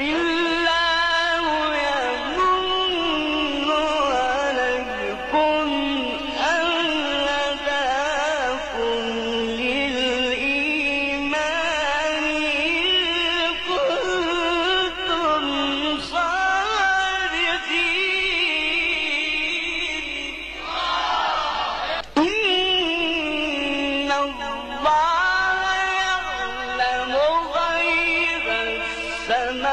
الله يمن عليكم أن هداكم للإيمان إن كنتم صادقين. إن الله يعلم غيب السماوات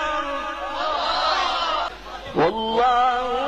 والأرض والله